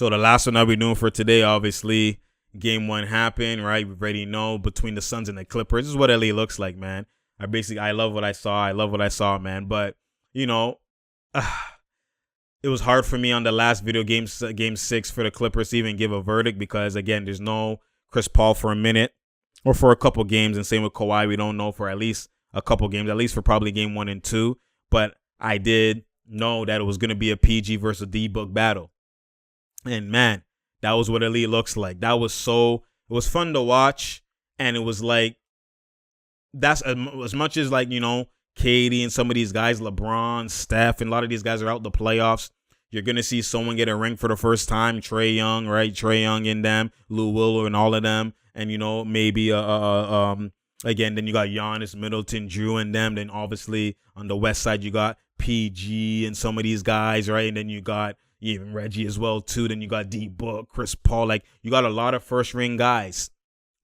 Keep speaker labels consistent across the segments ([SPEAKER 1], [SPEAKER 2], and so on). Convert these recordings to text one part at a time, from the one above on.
[SPEAKER 1] So the last one that we're doing for today, obviously, game one happened, right? We already know between the Suns and the Clippers. This is what LA looks like, man. I love what I saw. I love what I saw, man. But, you know, it was hard for me on the last video game 6 for the Clippers to even give a verdict because, again, there's no Chris Paul for a minute or for a couple games. And same with Kawhi. We don't know for at least a couple games, at least for probably game 1 and 2. But I did know that it was going to be a PG versus D-Book battle. And, man, that was what Elite looks like. It was fun to watch. And it was like, that's as much as, like, you know, KD and some of these guys, LeBron, Steph, and a lot of these guys are out the playoffs. You're going to see someone get a ring for the first time. Trae Young, right? Trae Young in them, Lou Will and all of them. And, you know, maybe, again, then you got Giannis, Middleton, Drew and them. Then obviously on the west side, you got PG and some of these guys, right? And then you got even Reggie as well, too. Then you got D-Book, Chris Paul. Like, you got a lot of first ring guys.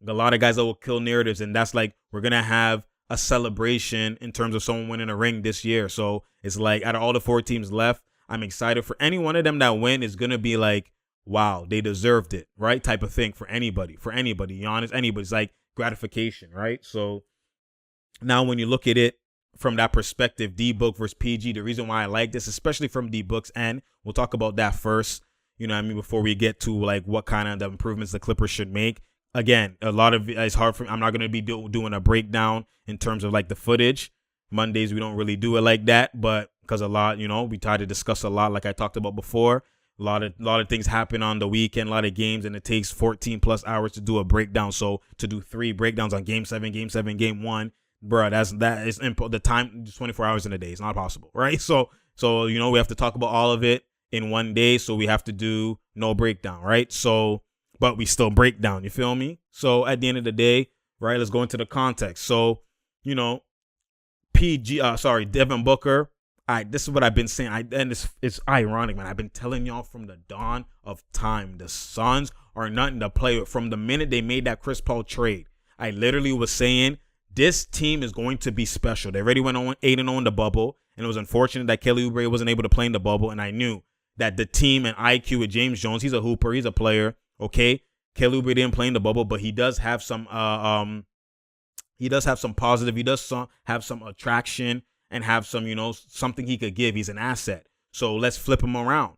[SPEAKER 1] A lot of guys that will kill narratives. And that's like, we're going to have a celebration in terms of someone winning a ring this year. So it's like, out of all the 4 teams left, I'm excited for any one of them that win is going to be like, wow, they deserved it, right? Type of thing for anybody, Giannis, anybody's like gratification, right? So now when you look at it from that perspective, D-Book versus PG, the reason why I like this, especially from D-Book's end, we'll talk about that first, you know what I mean, before we get to like what kind of the improvements the Clippers should make. Again, a lot of it's hard for me. I'm not going to be doing a breakdown in terms of like the footage. Mondays, we don't really do it like that, but because a lot, you know, we try to discuss a lot like I talked about before. A lot of things happen on the weekend, a lot of games, and it takes 14 plus hours to do a breakdown. So to do 3 breakdowns on game 7, game 1, bro, that is the time, just 24 hours in a day. It's not possible, right? So you know, we have to talk about all of it in one day. So we have to do no breakdown, right? So, but we still break down. You feel me? So at the end of the day, right, let's go into the context. So, you know, Devin Booker. This is what I've been saying. And it's ironic, man. I've been telling y'all from the dawn of time, the Suns are nothing to play with. From the minute they made that Chris Paul trade, I literally was saying this team is going to be special. They already went on 8-0 in the bubble, and it was unfortunate that Kelly Oubre wasn't able to play in the bubble. And I knew that the team and IQ with James Jones, he's a hooper, he's a player. Okay, Kelly Oubre didn't play in the bubble, but he does have some positive. He does have some attraction and have some, you know, something he could give. He's an asset. So let's flip him around.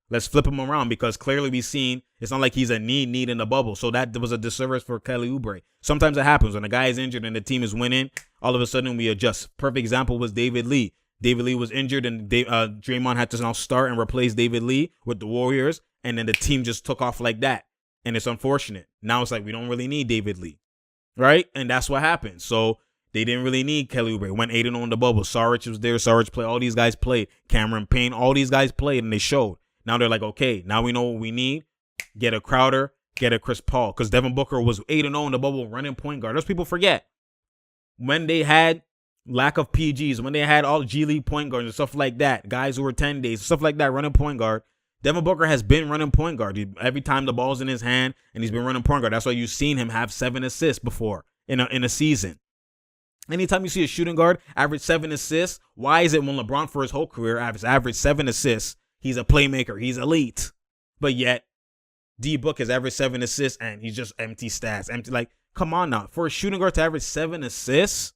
[SPEAKER 1] Because clearly we've seen it's not like he's a need in the bubble. So that was a disservice for Kelly Oubre. Sometimes it happens when a guy is injured and the team is winning. All of a sudden we adjust. Perfect example was David Lee. David Lee was injured and Draymond had to now start and replace David Lee with the Warriors. And then the team just took off like that. And it's unfortunate. Now it's like we don't really need David Lee. Right? And that's what happened. So they didn't really need Kelly Oubre. Went 8-0 in the bubble. Saric was there. Saric played. All these guys played. Cameron Payne. All these guys played and they showed. Now they're like, okay, now we know what we need. Get a Crowder. Get a Chris Paul. Because Devin Booker was 8-0 in the bubble running point guard. Those people forget. When they had lack of PGs, when they had all G League point guards and stuff like that, guys who were 10 days, stuff like that, running point guard, Devin Booker has been running point guard. Every time the ball's in his hand and he's been running point guard. That's why you've seen him have 7 assists before in a season. Anytime you see a shooting guard average 7 assists, why is it when LeBron for his whole career averaged 7 assists, he's a playmaker, he's elite, but yet D-Book has averaged 7 assists and he's just empty stats. Like, come on now. For a shooting guard to average 7 assists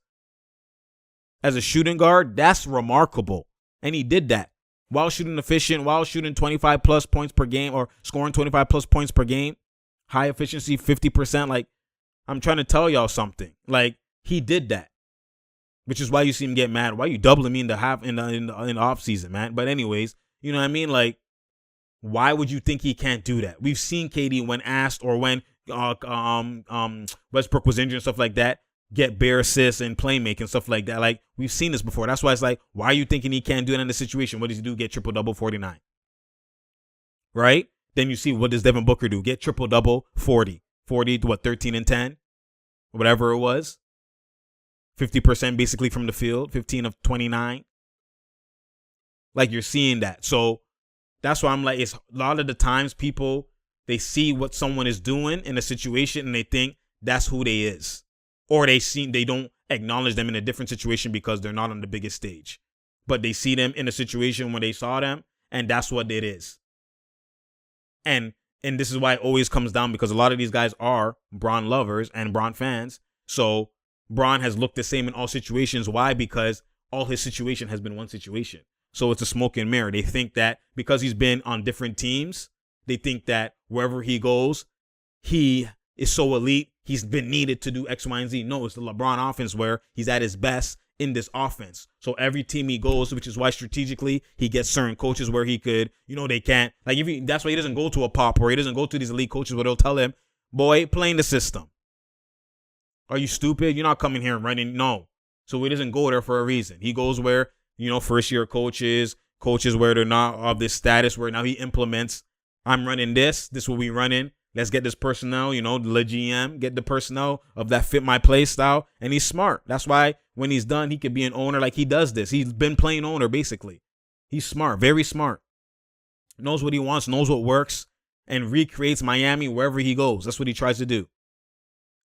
[SPEAKER 1] as a shooting guard, that's remarkable. And he did that while shooting efficient, while shooting 25 plus points per game or scoring 25 plus points per game. High efficiency, 50%. Like, I'm trying to tell y'all something. Like, he did that. Which is why you see him get mad. Why you doubling me in the off season, man? But anyways, you know what I mean? Like, why would you think he can't do that? We've seen KD when asked or when Westbrook was injured and stuff like that, get bare assists and playmaking stuff like that. Like, we've seen this before. That's why it's like, why are you thinking he can't do it in this situation? What does he do? Get triple-double 49. Right? Then you see, what does Devin Booker do? Get triple-double 40. 40 to what, 13 and 10? Whatever it was. 50% basically from the field. 15 of 29. Like, you're seeing that. So that's why I'm like, it's a lot of the times people, they see what someone is doing in a situation and they think that's who they is. Or they don't acknowledge them in a different situation because they're not on the biggest stage. But they see them in a situation when they saw them, and that's what it is. And this is why it always comes down, because a lot of these guys are Bron lovers and Bron fans. So Bron has looked the same in all situations. Why? Because all his situation has been one situation. So it's a smoke and mirror. They think that because he's been on different teams, they think that wherever he goes, he is so elite, he's been needed to do X, Y, and Z. No, it's the LeBron offense where he's at his best in this offense. So every team he goes, which is why strategically he gets certain coaches where he could, they can't. Like, that's why he doesn't go to a pop, or he doesn't go to these elite coaches where they'll tell him, boy, playing the system. Are you stupid? You're not coming here and running. No. So he doesn't go there for a reason. He goes where, first year coaches where they're not of this status, where now he implements, I'm running this is what we running. Let's get this personnel, the GM, get the personnel of that fit my play style. And he's smart. That's why when he's done, he could be an owner. Like, he does this. He's been playing owner, basically. He's smart, very smart. Knows what he wants, knows what works, and recreates Miami wherever he goes. That's what he tries to do.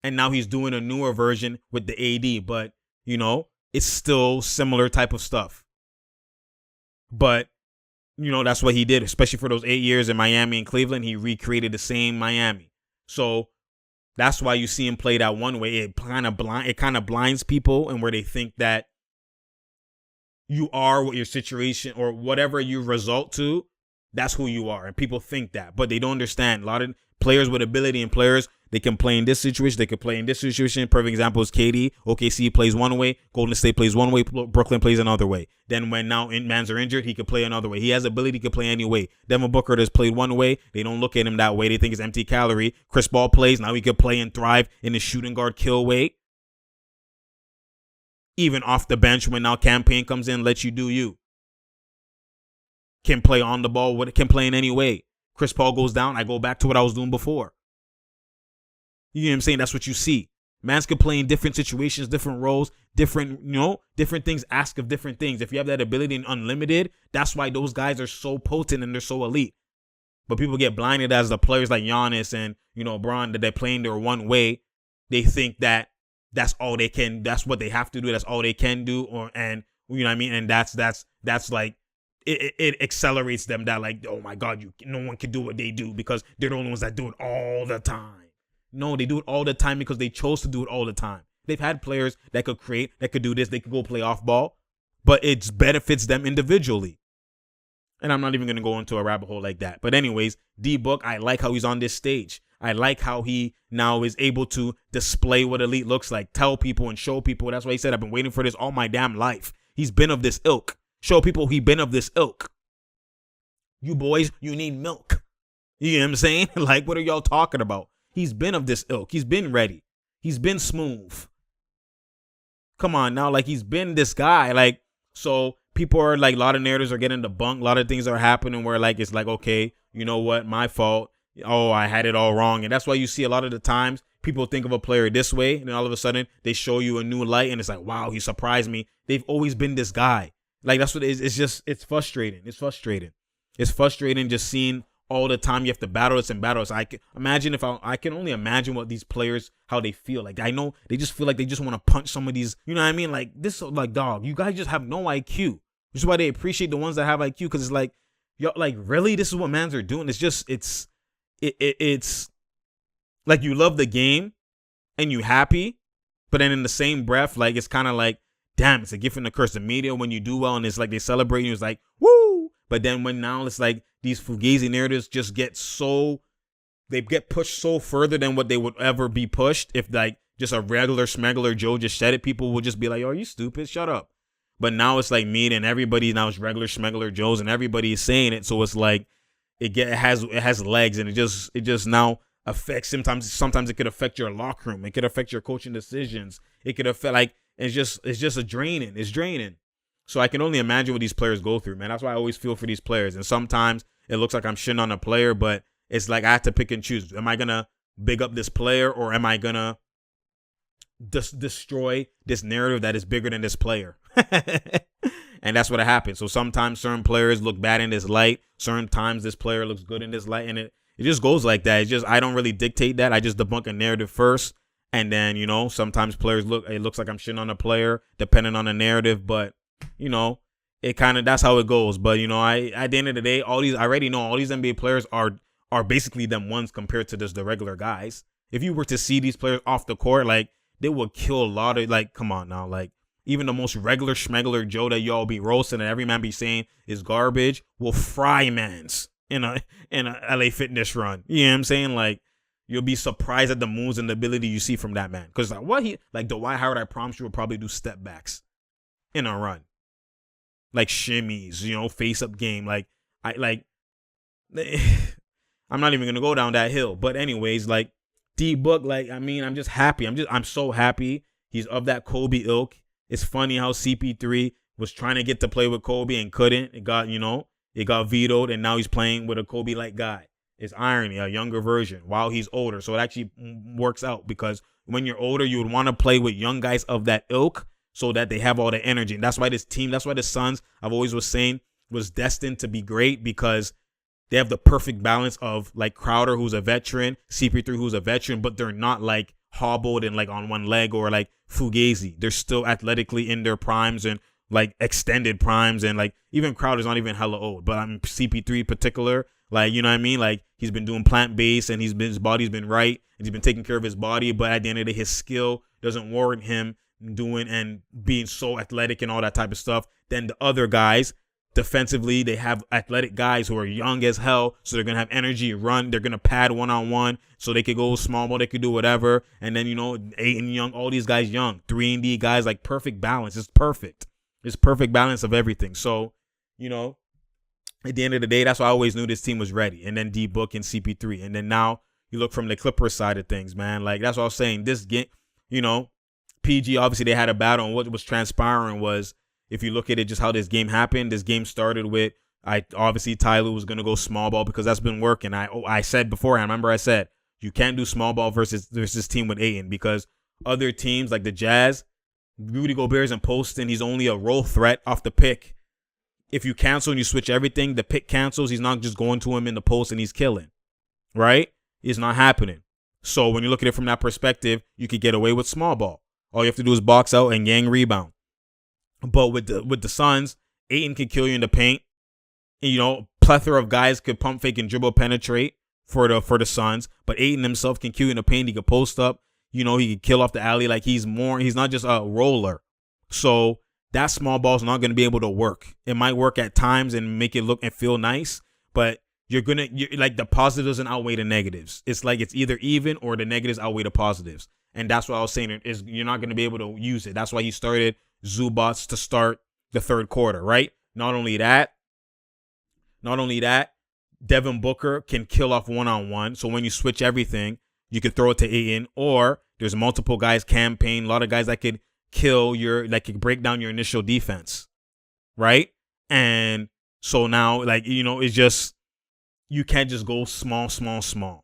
[SPEAKER 1] And now he's doing a newer version with the AD, but, it's still similar type of stuff. But, that's what he did, especially for those 8 years in Miami and Cleveland. He recreated the same Miami. So that's why you see him play that one way. It kind of blinds people, and where they think that you are what your situation or whatever you result to, that's who you are. And people think that, but they don't understand. A lot of players with ability and players, they can play in this situation, they can play in this situation. Perfect example is KD. OKC plays one way, Golden State plays one way, Brooklyn plays another way. Then when now mans are injured, he could play another way. He has ability, he can play any way. Devin Booker has played one way. They don't look at him that way. They think it's empty calorie. Chris Paul plays, now he could play and thrive in the shooting guard kill way. Even off the bench, when now campaign comes in, lets you do you. Can play on the ball, can play in any way. Chris Paul goes down, I go back to what I was doing before. You know what I'm saying? That's what you see. Mans could play in different situations, different roles, different things, ask of different things. If you have that ability and unlimited, that's why those guys are so potent and they're so elite. But people get blinded as the players like Giannis and, Bron, that they're playing their one way. They think that that's all they can, that's what they have to do, that's all they can do, and you know what I mean? And that's like, it accelerates them, that like, oh my God, no one can do what they do because they're the only ones that do it all the time. No, they do it all the time because they chose to do it all the time. They've had players that could create, that could do this, they could go play off ball, but it benefits them individually. And I'm not even going to go into a rabbit hole like that. But anyways, D-Book, I like how he's on this stage. I like how he now is able to display what elite looks like, tell people and show people. That's why he said, I've been waiting for this all my damn life. He's been of this ilk. Show people he been of this ilk. You boys, you need milk. You know what I'm saying? Like, what are y'all talking about? He's been of this ilk. He's been ready. He's been smooth. Come on now. Like, he's been this guy. Like, so people are like, a lot of narratives are getting debunked. A lot of things are happening where like, it's like, okay, you know what? My fault. Oh, I had it all wrong. And that's why you see a lot of the times people think of a player this way. And then all of a sudden they show you a new light and it's like, wow, he surprised me. They've always been this guy. Like, that's what it is. It's just, it's frustrating. It's frustrating. It's frustrating just seeing all the time you have to battle this and battle this. I can imagine I can only imagine what these players, how they feel. Like, I know they just feel like they just want to punch some of these, you know what I mean? Like, this, like, dog, you guys just have no IQ. Which is why they appreciate the ones that have IQ, because it's like, yo, like, really, this is what mans are doing. It's just, it's like, you love the game and you happy, but then in the same breath, like, it's kind of like, damn, it's a gift and a curse. The media, when you do well and it's like they celebrate you, it's like, woo. But then when now it's like these fugazi narratives just get so, they get pushed so further than what they would ever be pushed. If like just a regular smuggler Joe just said it, people would just be like, oh, are you stupid? Shut up. But now it's like me and everybody now is regular smuggler Joes and everybody is saying it. So it's like it has legs, and it just now affects, sometimes it could affect your locker room. It could affect your coaching decisions. It could affect, like, it's just a draining. It's draining. So I can only imagine what these players go through, man. That's why I always feel for these players. And sometimes it looks like I'm shitting on a player, but it's like I have to pick and choose. Am I going to big up this player, or am I going to destroy this narrative that is bigger than this player? And that's what happens. So sometimes certain players look bad in this light. Certain times this player looks good in this light. And it just goes like that. It's just, I don't really dictate that. I just debunk a narrative first. And then, sometimes players it looks like I'm shitting on a player depending on the narrative. But, it kind of, that's how it goes. But, at the end of the day, I already know all these NBA players are are basically them ones compared to just the regular guys. If you were to see these players off the court, like, they would kill a lot of, like, come on now, like, even the most regular schmegular Joe that y'all be roasting and every man be saying is garbage will fry mans in a LA Fitness run. You know what I'm saying? Like, you'll be surprised at the moves and the ability you see from that man. Because like Dwight Howard, I promise you, will probably do step backs in a run, like shimmies, face up game. Like, I'm not even gonna go down that hill. But anyways, like, D Book, like, I mean, I'm just happy. I'm so happy he's of that Kobe ilk. It's funny how CP3 was trying to get to play with Kobe and couldn't. It got vetoed, and now he's playing with a Kobe-like guy. It's irony, a younger version, while he's older. So it actually works out, because when you're older, you would want to play with young guys of that ilk so that they have all the energy. And that's why the Suns, I've always was saying, was destined to be great, because they have the perfect balance of, like, Crowder, who's a veteran, CP3, who's a veteran, but they're not, like, hobbled and, like, on one leg, or like Fugazi. They're still athletically in their primes and, like, extended primes, and, like, even Crowder's not even hella old, but I'm CP3 in particular, like, you know what I mean? Like, he's been doing plant-based, and his body's been right, and he's been taking care of his body, but at the end of the day, his skill doesn't warrant him doing and being so athletic and all that type of stuff. Then the other guys, defensively, they have athletic guys who are young as hell, so they're going to have energy, run, they're going to pad one-on-one, so they could go small ball, they could do whatever, and then, Ayton Young, all these guys young, 3-and-D guys, like, perfect balance. It's perfect. It's perfect balance of everything. So, at the end of the day, that's why I always knew this team was ready. And then D Book and CP3. And then now you look from the Clippers side of things, man. Like, that's what I was saying. This game, PG, obviously they had a battle, and what was transpiring was, if you look at it, just how this game happened, this game started with, obviously Ty Lue was going to go small ball because that's been working. I said beforehand, remember I said, you can't do small ball versus this team with Ayton, because other teams like the Jazz, Rudy Gobert's in posting, he's only a roll threat off the pick. If you cancel and you switch everything, the pick cancels. He's not just going to him in the post and he's killing, right? It's not happening. So when you look at it from that perspective, you could get away with small ball. All you have to do is box out and gang rebound. But with the Suns, Ayton can kill you in the paint. And, plethora of guys could pump fake and dribble penetrate for the Suns. But Ayton himself can kill you in the paint. He could post up. He could kill off the alley. Like, he's not just a roller. So that small ball is not going to be able to work. It might work at times and make it look and feel nice, but you're like, the positives and outweigh the negatives. It's like it's either even or the negatives outweigh the positives. And that's what I was saying, is you're not going to be able to use it. That's why he started Zubats to start the third quarter, right? Not only that, Devin Booker can kill off one-on-one. So when you switch everything, you can throw it to Ayton, or there's multiple guys campaign, a lot of guys that could could break down your initial defense, right? And so now, it's just, you can't just go small.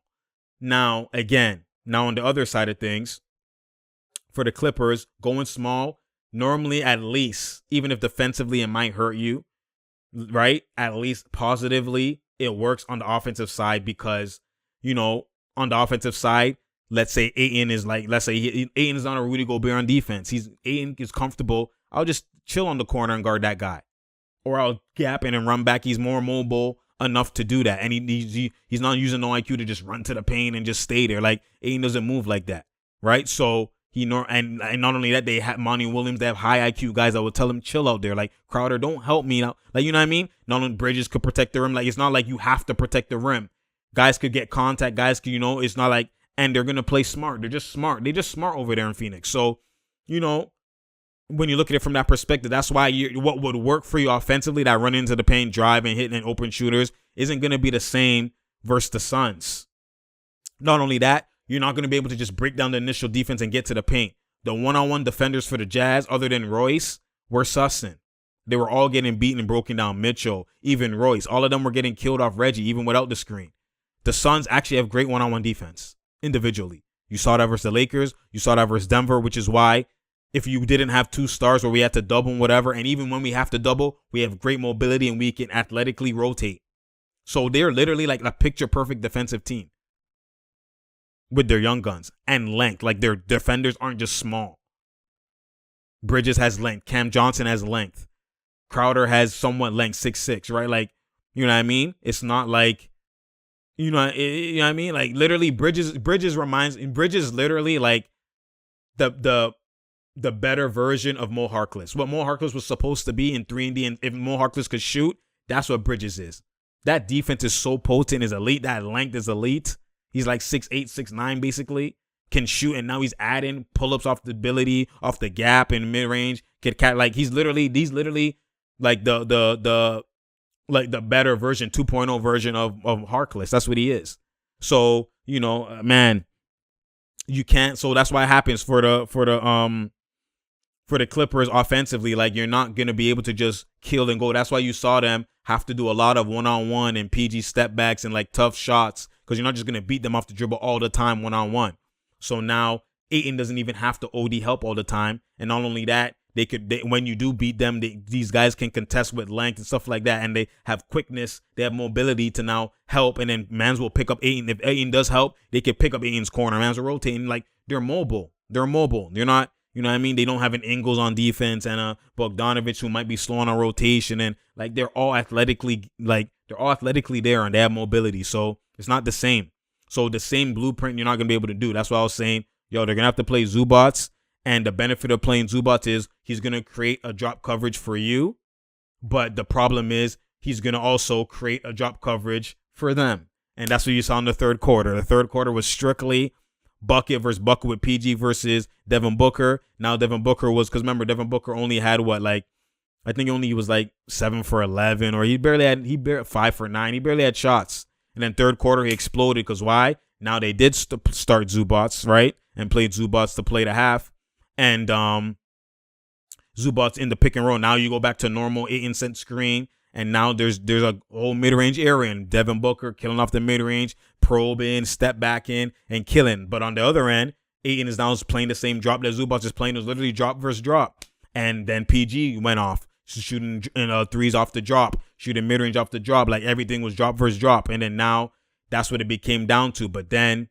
[SPEAKER 1] Now, again, on the other side of things, for the Clippers, going small, normally, at least, even if defensively it might hurt you, right? At least positively, it works on the offensive side, because, on the offensive side, let's say Ayton is Ayton is on a Rudy Gobert on defense. Ayton is comfortable. I'll just chill on the corner and guard that guy, or I'll gap in and run back. He's more mobile enough to do that, and he's not using no IQ to just run to the paint and just stay there. Like, Ayton doesn't move like that, right? So and not only that, they have Monty Williams. They have high IQ guys that will tell him chill out there. Like, Crowder, don't help me now. Like, you know what I mean? Not only Bridges could protect the rim. Like, it's not like you have to protect the rim. Guys could get contact. Guys could, it's not like. And they're going to play smart. They're just smart. They're just smart over there in Phoenix. So, when you look at it from that perspective, that's why what would work for you offensively, that run into the paint, drive, and hitting and open shooters, isn't going to be the same versus the Suns. Not only that, you're not going to be able to just break down the initial defense and get to the paint. The one-on-one defenders for the Jazz, other than Royce, were sussing. They were all getting beaten and broken down. Mitchell, even Royce. All of them were getting killed off Reggie, even without the screen. The Suns actually have great one-on-one defense. Individually, you saw that versus the Lakers, you saw that versus Denver, which is why if you didn't have two stars where we had to double and whatever, and even when we have to double, we have great mobility and we can athletically rotate. So they're literally like a picture perfect defensive team with their young guns and length. Like, their defenders aren't just small. Bridges has length. Cam Johnson has length. Crowder has somewhat length, 6'6", right? Like, you know what I mean? It's not like, You know what I mean? Like literally, Bridges literally like the better version of Mo Harkless. What Mo Harkless was supposed to be in 3-and-D, and if Mo Harkless could shoot, that's what Bridges is. That defense is so potent, is elite. That length is elite. He's like 6'8", 6'9", basically. Can shoot, and now he's adding pull-ups off the ability, off the gap in mid-range. Like he's literally like the better version, 2.0 version of Harkless. That's what he is. So, man, you can't. So that's why it happens for the Clippers offensively. Like, you're not going to be able to just kill and go. That's why you saw them have to do a lot of one-on-one and PG step backs and like tough shots, because you're not just going to beat them off the dribble all the time one-on-one. So now Ayton doesn't even have to OD help all the time. And not only that, when you do beat them, these guys can contest with length and stuff like that. And they have quickness. They have mobility to now help. And then Mans will pick up Ayton. If Ayton does help, they can pick up Ayton's corner. Mans are rotating. Like, they're mobile. They're not, you know what I mean? They don't have an Ingles on defense and a Bogdanovich who might be slow on a rotation. And like, they're all athletically there, and they have mobility. So it's not the same. So the same blueprint you're not going to be able to do. That's why I was saying, they're going to have to play Zubats. And the benefit of playing Zubats is he's going to create a drop coverage for you. But the problem is he's going to also create a drop coverage for them. And that's what you saw in the third quarter. The third quarter was strictly bucket versus bucket with PG versus Devin Booker. Now Devin Booker because remember, Devin Booker only had I think he was like 7 for 11, or he barely had 5 for 9. He barely had shots. And then third quarter, he exploded, because why? Now they did start Zubats, right? And played Zubats to play the half. And Zubats in the pick and roll. Now you go back to normal 8-cent screen. And now there's a whole mid-range area. And Devin Booker killing off the mid-range, probe in, step back in, and killing. But on the other end, Ayton is now playing the same drop that Zubats is playing. It was literally drop versus drop. And then PG went off, shooting threes off the drop, shooting mid-range off the drop. Like, everything was drop versus drop. And then now that's what it became down to. But then,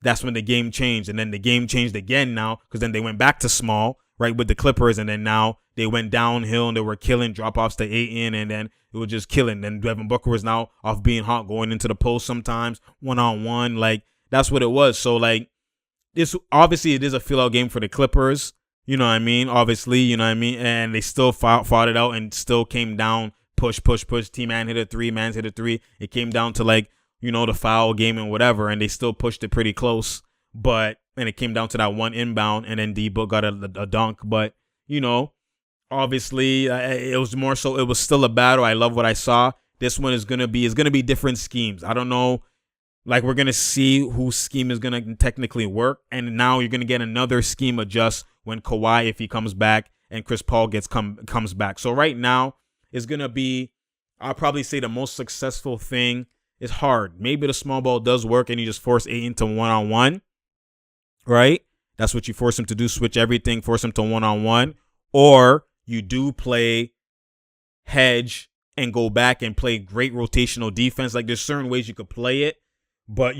[SPEAKER 1] that's when the game changed. And then the game changed again now, because then they went back to small, right, with the Clippers. And then now they went downhill and they were killing drop-offs to Ayton. And then it was just killing. Then Devin Booker was now off being hot, going into the post sometimes, one-on-one. Like, that's what it was. So, like, obviously it is a fill-out game for the Clippers. You know what I mean? Obviously, you know what I mean? And they still fought it out and still came down, push. T-Man hit a 3, Mans hit a 3. It came down to, like, the foul game and whatever, and they still pushed it pretty close. And it came down to that one inbound, and then D-Book got a dunk. But, obviously, it was more so, it was still a battle. I love what I saw. This one is going to be different schemes. I don't know. Like, we're going to see whose scheme is going to technically work. And now you're going to get another scheme adjust when Kawhi, if he comes back, and Chris Paul comes back. So right now, it's going to be, I'll probably say, the most successful thing is hard. Maybe the small ball does work and you just force Ayton to one-on-one, right? That's what you force him to do, switch everything, force him to one-on-one. Or you do play hedge and go back and play great rotational defense. Like, there's certain ways you could play it. But,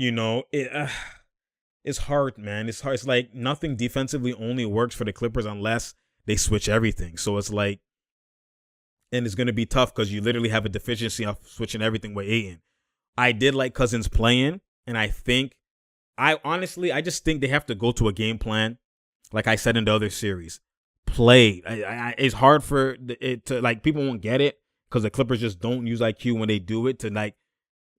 [SPEAKER 1] it's hard, man. It's hard. It's like nothing defensively only works for the Clippers unless they switch everything. So it's like, and it's going to be tough because you literally have a deficiency of switching everything with Ayton. I did like Cousins playing, and I just think they have to go to a game plan, like I said in the other series. Play. It's hard for it to, like, people won't get it because the Clippers just don't use IQ when they do it to, like,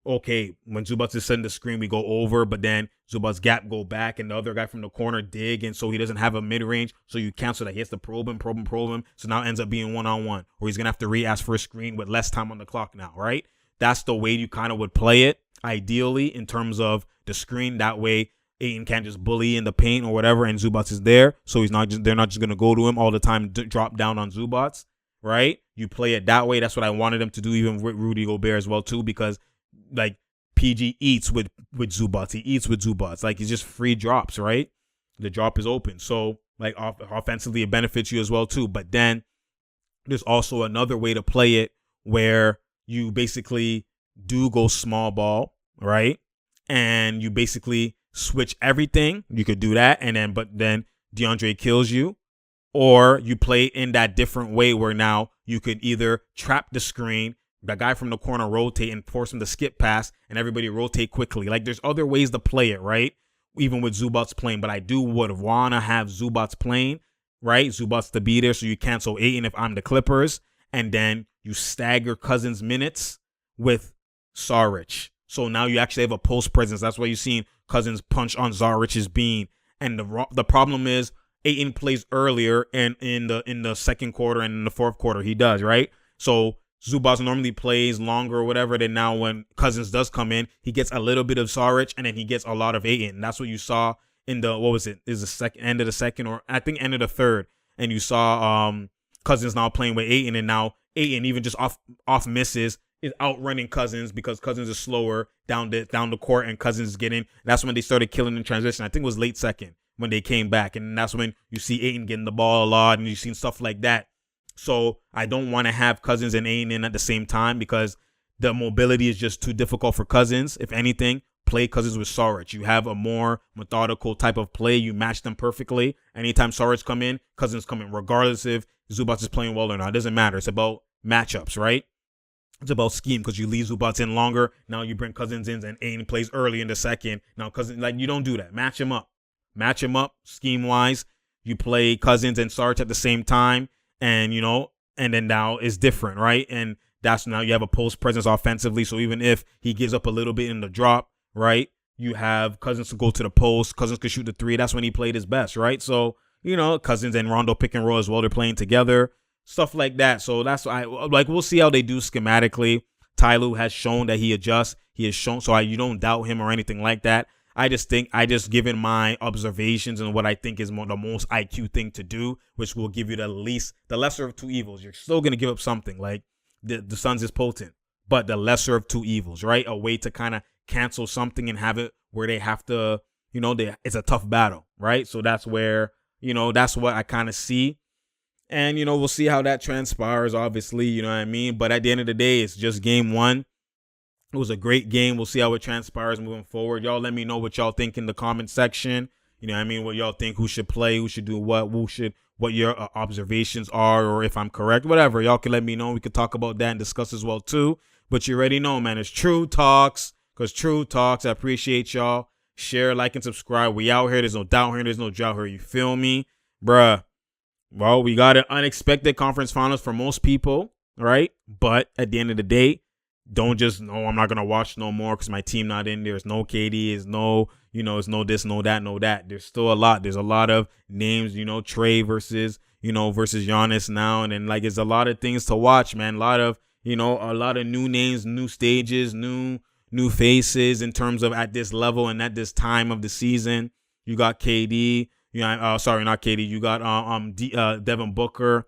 [SPEAKER 1] okay, when Zubats is setting the screen, we go over, but then Zubats gap go back, and the other guy from the corner dig, and so he doesn't have a mid-range, so you cancel that. He has to probe him, so now it ends up being one-on-one, or he's going to have to re-ask for a screen with less time on the clock now, right? That's the way you kind of would play it, ideally, in terms of the screen. That way, Ayton can't just bully in the paint or whatever, and Zubats is there, so they're not just going to go to him all the time, drop down on Zubats, right? You play it that way. That's what I wanted them to do, even with Rudy Gobert as well, too, because like, PG eats with Zubats. He eats with Zubats. Like, it's just free drops, right? The drop is open. So, like, offensively, it benefits you as well, too. But then there's also another way to play it where you basically do go small ball, right? And you basically switch everything. You could do that. But then DeAndre kills you. Or you play in that different way where now you could either trap the screen, the guy from the corner rotate and force him to skip pass, and everybody rotate quickly. Like, there's other ways to play it, right? Even with Zubats playing, but I would want to have Zubats playing, right? Zubats to be there so you cancel Ayton if I'm the Clippers, and then you stagger Cousins' minutes with Saric. So now you actually have a post presence. That's why you've seen Cousins punch on Zaric's bean. And the problem is Ayton plays earlier and in the second quarter and in the fourth quarter he does, right? So Zubats normally plays longer or whatever. Then now when Cousins does come in, he gets a little bit of Saric and then he gets a lot of Ayton. That's what you saw in the, what was it? Is the second end of the second, or I think end of the third. And you saw Cousins now playing with Ayton, and now Ayton even just off misses is outrunning Cousins because Cousins is slower down the court, and Cousins is getting. That's when they started killing in transition. I think it was late second when they came back, and that's when you see Ayton getting the ball a lot, and you've seen stuff like that. So I don't want to have Cousins and Ayton in at the same time because the mobility is just too difficult for Cousins. If anything, play Cousins with Saric. You have a more methodical type of play. You match them perfectly. Anytime Saric come in, Cousins come in, regardless if Zubats is playing well or not. It doesn't matter. It's about matchups, right? It's about scheme because you leave Zubats in longer. Now you bring Cousins in and Ayton plays early in the second. Now Cousins, like, you don't do that. Match him up. Match him up scheme-wise. You play Cousins and Saric at the same time. And, and then now it's different, right? And that's now you have a post presence offensively. So even if he gives up a little bit in the drop, right, you have Cousins to go to the post. Cousins could shoot the three. That's when he played his best, right? So, Cousins and Rondo pick and roll as well. They're playing together, stuff like that. So that's why, we'll see how they do schematically. Ty Lue has shown that he adjusts. He has shown, so you don't doubt him or anything like that. I just given my observations and what I think is the most IQ thing to do, which will give you the lesser of two evils. You're still going to give up something. Like the Suns is potent, but the lesser of two evils, right? A way to kind of cancel something and have it where they have to, it's a tough battle, right? So that's where, that's what I kind of see. And, we'll see how that transpires, obviously, you know what I mean? But at the end of the day, it's just game one. It was a great game. We'll see how it transpires moving forward. Y'all let me know what y'all think in the comment section. You know what I mean? What y'all think, who should play, who should do what your observations are, or if I'm correct, whatever. Y'all can let me know. We could talk about that and discuss as well too. But you already know, man, it's TRU Talks, because TRU Talks. I appreciate y'all. Share, like, and subscribe. We out here. There's no doubt here. There's no drought here. You feel me? Bruh. Well, we got an unexpected conference finals for most people, right? But at the end of the day, don't just, I'm not going to watch no more because my team not in there. There's no KD. There's no, it's no this, no that, no that. There's still a lot. There's a lot of names, Trey versus Giannis now. And then, there's a lot of things to watch, man. A lot of new names, new stages, new faces in terms of at this level and at this time of the season. You got KD. Sorry, not KD. You got Devin Booker.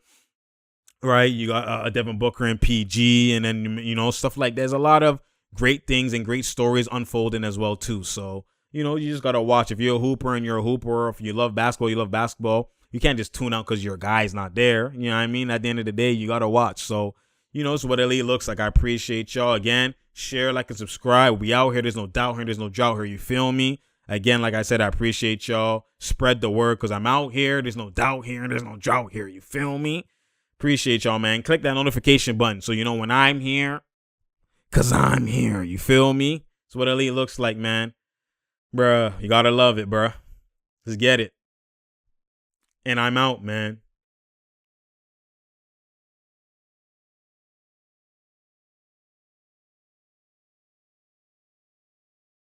[SPEAKER 1] Right, you got Devin Booker and PG, and then stuff like that. There's a lot of great things and great stories unfolding as well too. So you just gotta watch. If you're a hooper and you're a hooper, or if you love basketball, you love basketball. You can't just tune out because your guy's not there. You know what I mean? At the end of the day, you gotta watch. So it's what LA looks like. I appreciate y'all. Again, share, like, and subscribe. We out here. There's no doubt here. There's no drought here. You feel me? Again, like I said, I appreciate y'all. Spread the word because I'm out here. There's no doubt here. There's no drought here. You feel me? Appreciate y'all, man. Click that notification button so you know when I'm here, because I'm here. You feel me? That's what elite looks like, man. Bruh, you gotta love it, bruh. Let's get it. And I'm out, man.